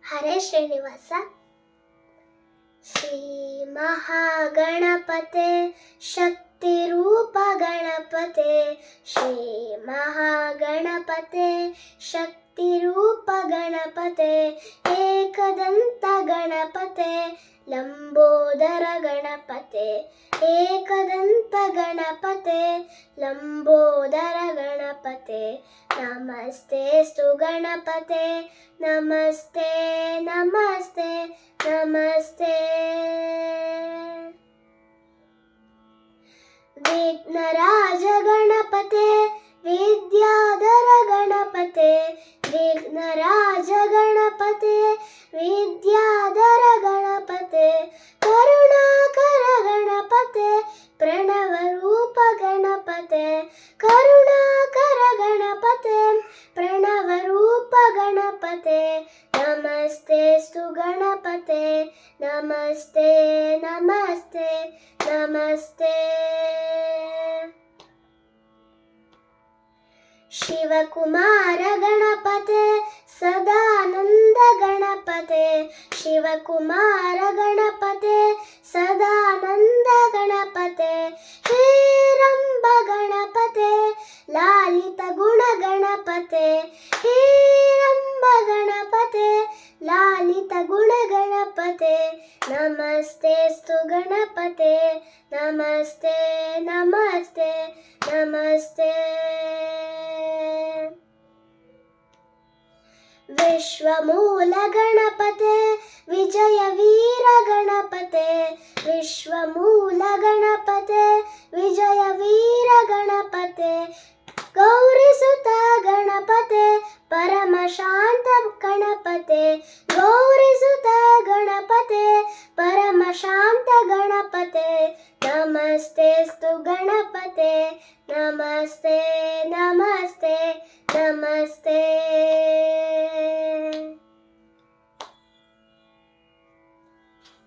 ಹರೇ ಶ್ರೀನಿವಾಸ. ಶ್ರೀ ಮಹಾಗಣಪತೆ ಶಕ್ತಿ ರೂಪ ಗಣಪತೆ, ಶ್ರೀ ಮಹಾಗಣಪತೆ ಶಕ್ತಿ ರೂಪ ಗಣಪತೆ, ಏಕದಂತ ಗಣಪತೆ ಲಂಬೋದರ ಗಣಪತೆ, ಏಕದಂತ ಗಣಪತೆ ಲಂಬೋದರ ಗಣಪತೆ, ನಮಸ್ತೆಸ್ತು ಗಣಪತೆ ನಮಸ್ತೆ ನಮಸ್ತೆ ನಮಸ್ತೆ. ವಿಘ್ನರಾಜ ಗಣಪತೆ ವಿದ್ಯಾಧರ ಗಣಪತೆ, ವಿಘ್ನರಾಜ ಗಣಪತೆ ವಿದ್ಯಾಧರ ಗಣಪತೆ, ಕರುಣಾಕರ ಗಣಪತೆ ಪ್ರಣವ ರೂಪ ಗಣಪತೆ, ಕರುಣಾಕರ ಗಣಪತೆ ಪ್ರಣವ ರೂಪ ಗಣಪತೆ, ನಮಸ್ತೆಸ್ತು ಗಣಪತೆ ನಮಸ್ತೆ ನಮಸ್ತೆ ನಮಸ್ತೆ. ಶಿವಕುಮಾರ ಗಣಪತೆ ಸದಾನಂದ ಗಣಪತೆ, ಶಿವಕುಮಾರ ಗಣಪತೆ ಸದಾನಂದ ಗಣಪತೆ, ಹೇರಂಬ ಗಣಪತೆ ಲಾಲಿತ ಗುಣ ಗಣಪತೆ, ಹೇರಂಬ ಗಣಪತೆ ಲಾಲಿತ ಗುಣ ಗಣಪತೆ, ನಮಸ್ತೆಸ್ತು ಗಣಪತೆ ನಮಸ್ತೆ ನಮಸ್ತೆ ನಮಸ್ತೆ. ವಿಶ್ವಮೂಲ ಗಣಪತೆ ವಿಜಯ ವೀರ ಗಣಪತೆ, ವಿಶ್ವಮೂಲ ಗಣಪತೆ ವಿಜಯ ವೀರ ಗಣಪತೆ, ಗೌರಿಸುತ ಗಣಪತೆ ಪರಮ ಶಾಂತ ಗಣಪತೆ, ಗೌರಿಸುತ ಗಣಪತೆ ಪರಮ ಶಾಂತ ಗಣಪತೆ, ನಮಸ್ತೆಸ್ತು ಗಣಪತೆ ನಮಸ್ತೆ